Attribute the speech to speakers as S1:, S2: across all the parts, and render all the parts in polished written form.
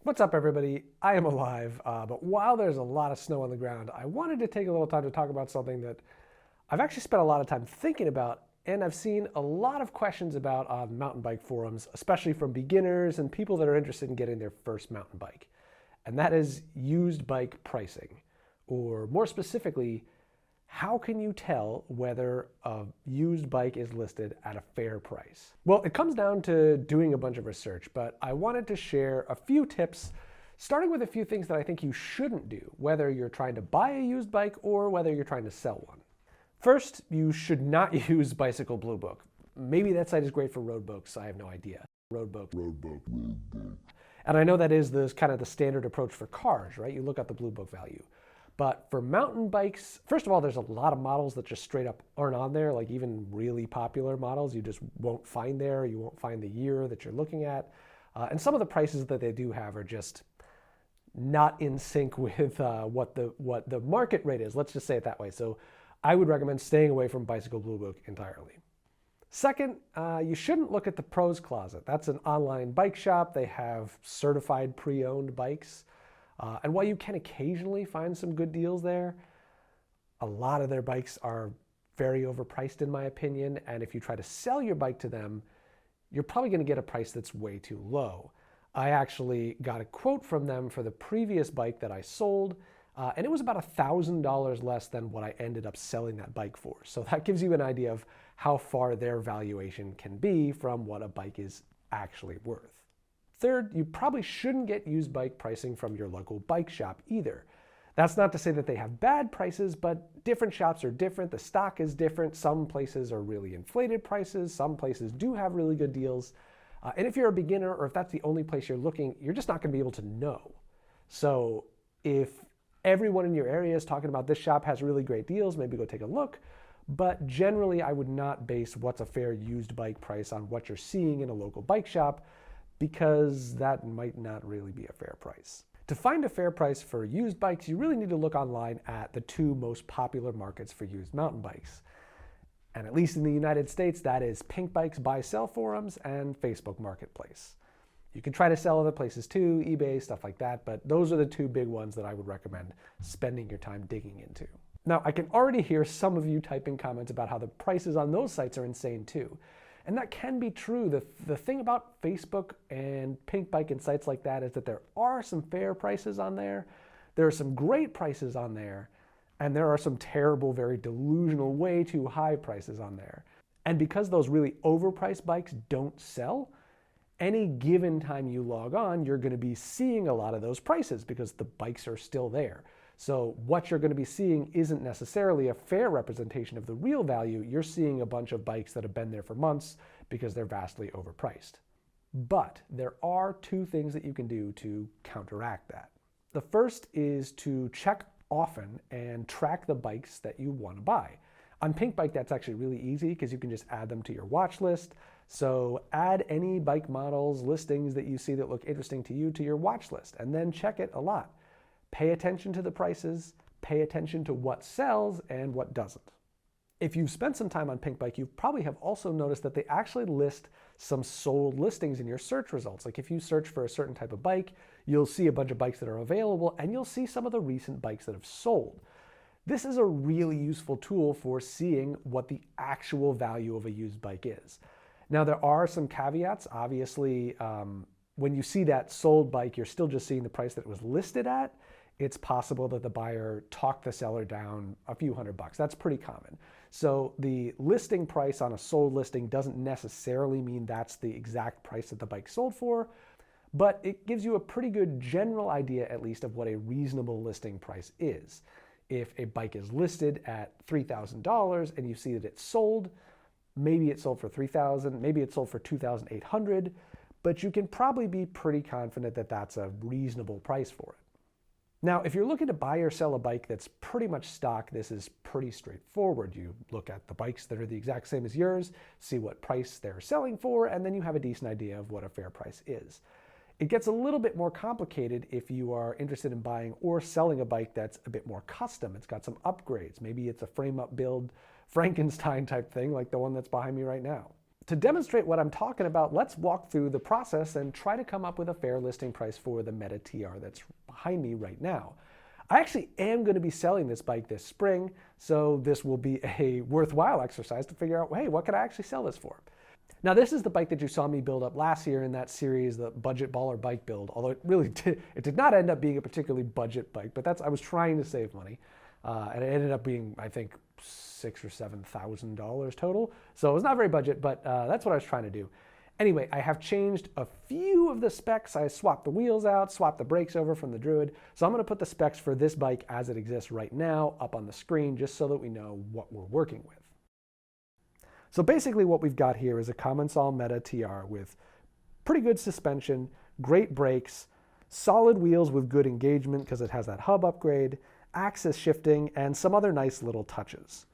S1: What's up, everybody? I am alive, but while there's a lot of snow on the ground, I wanted to take a little time to talk about something that I've actually spent a lot of time thinking about, and I've seen a lot of questions about on mountain bike forums, especially from beginners and people that are interested in getting their first mountain bike. And that is used bike pricing, or more specifically, how can you tell whether a used bike is listed at a fair price? Well, it comes down to doing a bunch of research, but I wanted to share a few tips, starting with a few things that I think you shouldn't do, whether you're trying to buy a used bike or whether you're trying to sell one. First, you should not use Bicycle Blue Book. Maybe that site is great for road books, I have no idea. Road book. And I know that is kind of the standard approach for cars, right? You look at the Blue Book value. But for mountain bikes, first of all, there's a lot of models that just straight up aren't on there, like even really popular models you just won't find there. You won't find the year that you're looking at. And some of the prices that they do have are just not in sync with what the market rate is. Let's just say it that way. So I would recommend staying away from Bicycle Blue Book entirely. Second, you shouldn't look at the Pros Closet. That's an online bike shop. They have certified pre-owned bikes. And while you can occasionally find some good deals there, a lot of their bikes are very overpriced in my opinion. And if you try to sell your bike to them, you're probably going to get a price that's way too low. I actually got a quote from them for the previous bike that I sold, and it was about $1,000 less than what I ended up selling that bike for. So that gives you an idea of how far their valuation can be from what a bike is actually worth. Third, you probably shouldn't get used bike pricing from your local bike shop either. That's not to say that they have bad prices, but different shops are different. The stock is different. Some places are really inflated prices. Some places do have really good deals. And if you're a beginner or if that's the only place you're looking, you're just not going to be able to know. So if everyone in your area is talking about this shop has really great deals, maybe go take a look. But generally, I would not base what's a fair used bike price on what you're seeing in a local bike shop, because that might not really be a fair price. To find a fair price for used bikes, you really need to look online at the two most popular markets for used mountain bikes. And at least in the United States, that is Pinkbike's buy-sell forums and Facebook Marketplace. You can try to sell other places too, eBay, stuff like that, but those are the two big ones that I would recommend spending your time digging into. Now, I can already hear some of you typing comments about how the prices on those sites are insane too. And that can be true. The thing about Facebook and Pinkbike and sites like that is that there are some fair prices on there. There are some great prices on there. And there are some terrible, very delusional, way too high prices on there. And because those really overpriced bikes don't sell, any given time you log on, you're going to be seeing a lot of those prices because the bikes are still there. So what you're going to be seeing isn't necessarily a fair representation of the real value. You're seeing a bunch of bikes that have been there for months because they're vastly overpriced. But there are two things that you can do to counteract that. The first is to check often and track the bikes that you want to buy. On Pinkbike, that's actually really easy because you can just add them to your watch list. So add any bike models, listings that you see that look interesting to you to your watch list, and then check it a lot. Pay attention to the prices, pay attention to what sells and what doesn't. If you've spent some time on Pinkbike, you probably have also noticed that they actually list some sold listings in your search results. Like if you search for a certain type of bike, you'll see a bunch of bikes that are available and you'll see some of the recent bikes that have sold. This is a really useful tool for seeing what the actual value of a used bike is. Now there are some caveats. Obviously, when you see that sold bike, you're still just seeing the price that it was listed at. It's possible that the buyer talked the seller down a few $100. That's pretty common. So the listing price on a sold listing doesn't necessarily mean that's the exact price that the bike sold for, but it gives you a pretty good general idea, at least, of what a reasonable listing price is. If a bike is listed at $3,000 and you see that it's sold, maybe it sold for $3,000, maybe it sold for $2,800, but you can probably be pretty confident that that's a reasonable price for it. Now, if you're looking to buy or sell a bike that's pretty much stock, this is pretty straightforward. You look at the bikes that are the exact same as yours, see what price they're selling for, and then you have a decent idea of what a fair price is. It gets a little bit more complicated if you are interested in buying or selling a bike that's a bit more custom. It's got some upgrades. Maybe it's a frame-up build, Frankenstein type thing like the one that's behind me right now. To demonstrate what I'm talking about, let's walk through the process and try to come up with a fair listing price for the Meta TR that's behind me right now. I actually am going to be selling this bike this spring, so this will be a worthwhile exercise to figure out, hey, what could I actually sell this for? Now, this is the bike that you saw me build up last year in that series, the Budget Baller bike build, although it did not end up being a particularly budget bike, but I was trying to save money, and it ended up being, I think, $6,000 or $7,000 total. So it was not very budget, but that's what I was trying to do. Anyway, I have changed a few of the specs. I swapped the wheels out, swapped the brakes over from the Druid. So I'm going to put the specs for this bike as it exists right now up on the screen, just so that we know what we're working with. So basically what we've got here is a Commencal Meta TR with pretty good suspension, great brakes, solid wheels with good engagement because it has that hub upgrade, axis shifting, and some other nice little touches.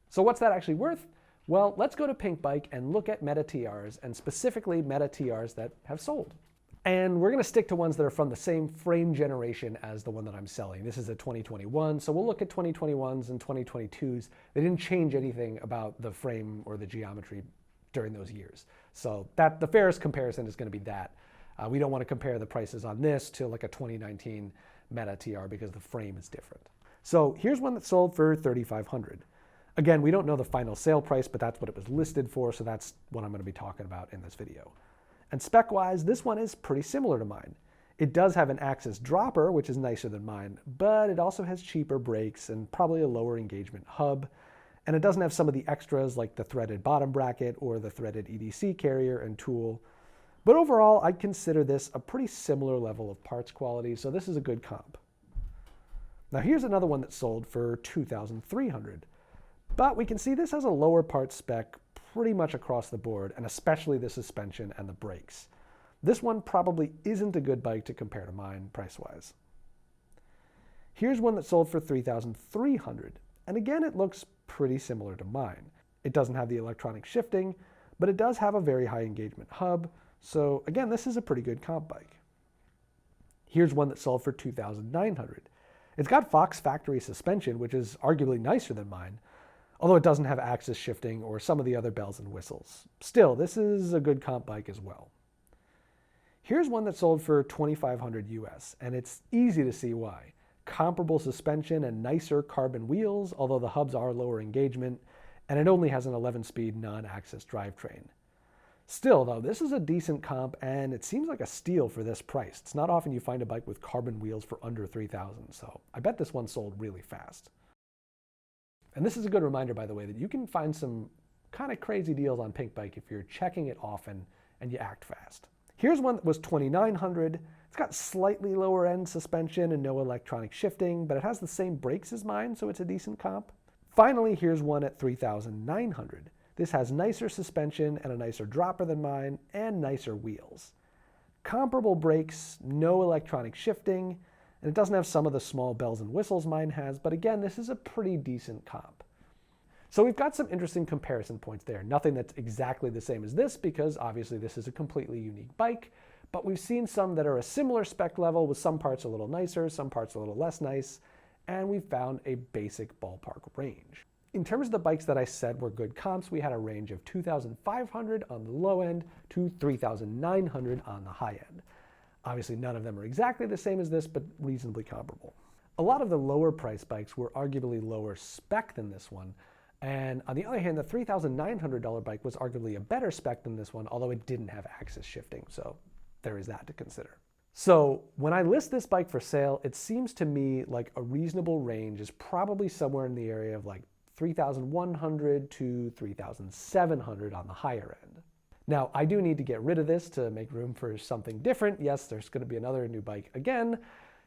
S1: So what's that actually worth? Well, let's go to Pinkbike and look at Meta TRs, and specifically Meta TRs that have sold. And we're going to stick to ones that are from the same frame generation as the one that I'm selling. This is a 2021, so we'll look at 2021s and 2022s. They didn't change anything about the frame or the geometry during those years. So the fairest comparison is going to be that. We don't want to compare the prices on this to like a 2019 Meta TR because the frame is different. So here's one that sold for $3,500. Again, we don't know the final sale price, but that's what it was listed for, so that's what I'm going to be talking about in this video. And spec-wise, this one is pretty similar to mine. It does have an axis dropper, which is nicer than mine, but it also has cheaper brakes and probably a lower engagement hub. And it doesn't have some of the extras like the threaded bottom bracket or the threaded EDC carrier and tool. But overall, I'd consider this a pretty similar level of parts quality, so this is a good comp. Now here's another one that sold for $2,300. But we can see this has a lower parts spec pretty much across the board, and especially the suspension and the brakes. This one probably isn't a good bike to compare to mine price-wise. Here's one that sold for $3,300, and again it looks pretty similar to mine. It doesn't have the electronic shifting, but it does have a very high engagement hub, so again this is a pretty good comp bike. Here's one that sold for $2,900. It's got Fox factory suspension, which is arguably nicer than mine, although it doesn't have axis shifting or some of the other bells and whistles. Still, this is a good comp bike as well. Here's one that sold for $2,500 US, and it's easy to see why. Comparable suspension and nicer carbon wheels, although the hubs are lower engagement, and it only has an 11-speed non-axis drivetrain. Still, though, this is a decent comp, and it seems like a steal for this price. It's not often you find a bike with carbon wheels for under $3,000, so I bet this one sold really fast. And this is a good reminder, by the way, that you can find some kind of crazy deals on Pinkbike if you're checking it often and you act fast. Here's one that was $2,900. It's got slightly lower end suspension and no electronic shifting, but it has the same brakes as mine, so it's a decent comp. Finally, here's one at $3,900. This has nicer suspension and a nicer dropper than mine, and nicer wheels. Comparable brakes, no electronic shifting, and it doesn't have some of the small bells and whistles mine has, but again, this is a pretty decent comp. So we've got some interesting comparison points there. Nothing that's exactly the same as this, because obviously this is a completely unique bike, but we've seen some that are a similar spec level with some parts a little nicer, some parts a little less nice, and we've found a basic ballpark range. In terms of the bikes that I said were good comps, we had a range of $2,500 on the low end to $3,900 on the high end. Obviously, none of them are exactly the same as this, but reasonably comparable. A lot of the lower price bikes were arguably lower spec than this one. And on the other hand, the $3,900 bike was arguably a better spec than this one, although it didn't have axis shifting. So there is that to consider. So when I list this bike for sale, it seems to me like a reasonable range is probably somewhere in the area of like $3,100 to $3,700 on the higher end. Now, I do need to get rid of this to make room for something different. Yes, there's going to be another new bike again.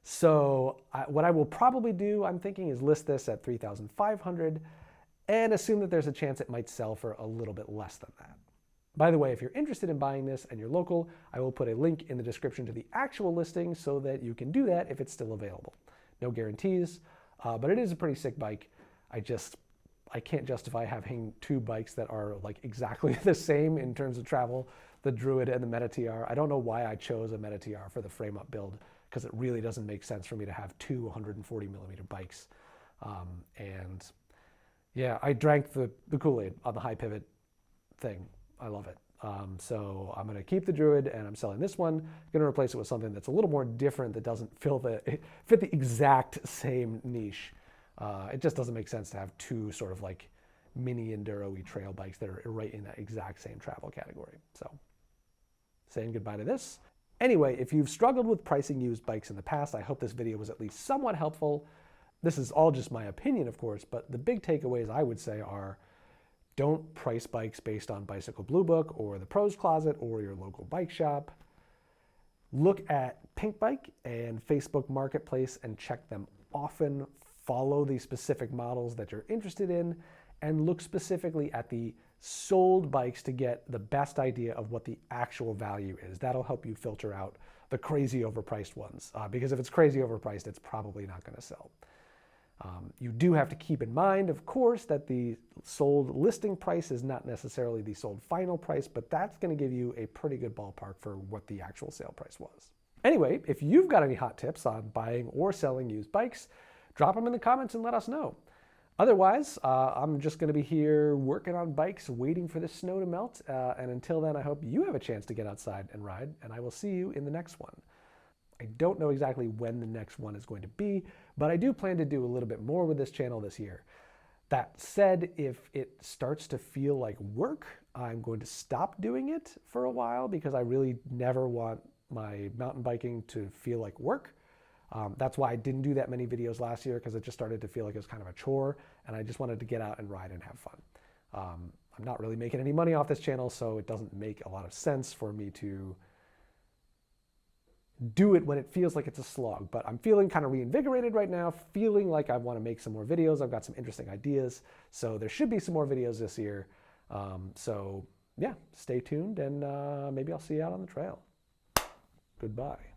S1: So what I will probably do, I'm thinking, is list this at $3,500 and assume that there's a chance it might sell for a little bit less than that. By the way, if you're interested in buying this and you're local, I will put a link in the description to the actual listing so that you can do that if it's still available. No guarantees, but it is a pretty sick bike. I can't justify having two bikes that are like exactly the same in terms of travel, the Druid and the Meta TR. I don't know why I chose a Meta TR for the frame-up build, because it really doesn't make sense for me to have two 140 millimeter bikes. And yeah, I drank the Kool-Aid on the high pivot thing. I love it. So I'm going to keep the Druid and I'm selling this one. I'm going to replace it with something that's a little more different, that doesn't fit the exact same niche. It just doesn't make sense to have two sort of like mini enduro-y trail bikes that are right in that exact same travel category. So saying goodbye to this. Anyway, if you've struggled with pricing used bikes in the past, I hope this video was at least somewhat helpful. This is all just my opinion, of course, but the big takeaways I would say are: don't price bikes based on Bicycle Blue Book or the Pros Closet or your local bike shop. Look at Pinkbike and Facebook Marketplace and check them often. Follow the specific models that you're interested in and look specifically at the sold bikes to get the best idea of what the actual value is. That'll help you filter out the crazy overpriced ones, because if it's crazy overpriced, it's probably not going to sell. You do have to keep in mind, of course, that the sold listing price is not necessarily the sold final price, but that's going to give you a pretty good ballpark for what the actual sale price was. Anyway, if you've got any hot tips on buying or selling used bikes, drop them in the comments and let us know. Otherwise, I'm just going to be here working on bikes, waiting for the snow to melt. And until then, I hope you have a chance to get outside and ride, and I will see you in the next one. I don't know exactly when the next one is going to be, but I do plan to do a little bit more with this channel this year. That said, if it starts to feel like work, I'm going to stop doing it for a while, because I really never want my mountain biking to feel like work. That's why I didn't do that many videos last year, because it just started to feel like it was kind of a chore, and I just wanted to get out and ride and have fun. I'm not really making any money off this channel, so it doesn't make a lot of sense for me to do it when it feels like it's a slog. But I'm feeling kind of reinvigorated right now, feeling like I want to make some more videos. I've got some interesting ideas, so there should be some more videos this year. So yeah, stay tuned, and maybe I'll see you out on the trail. Goodbye.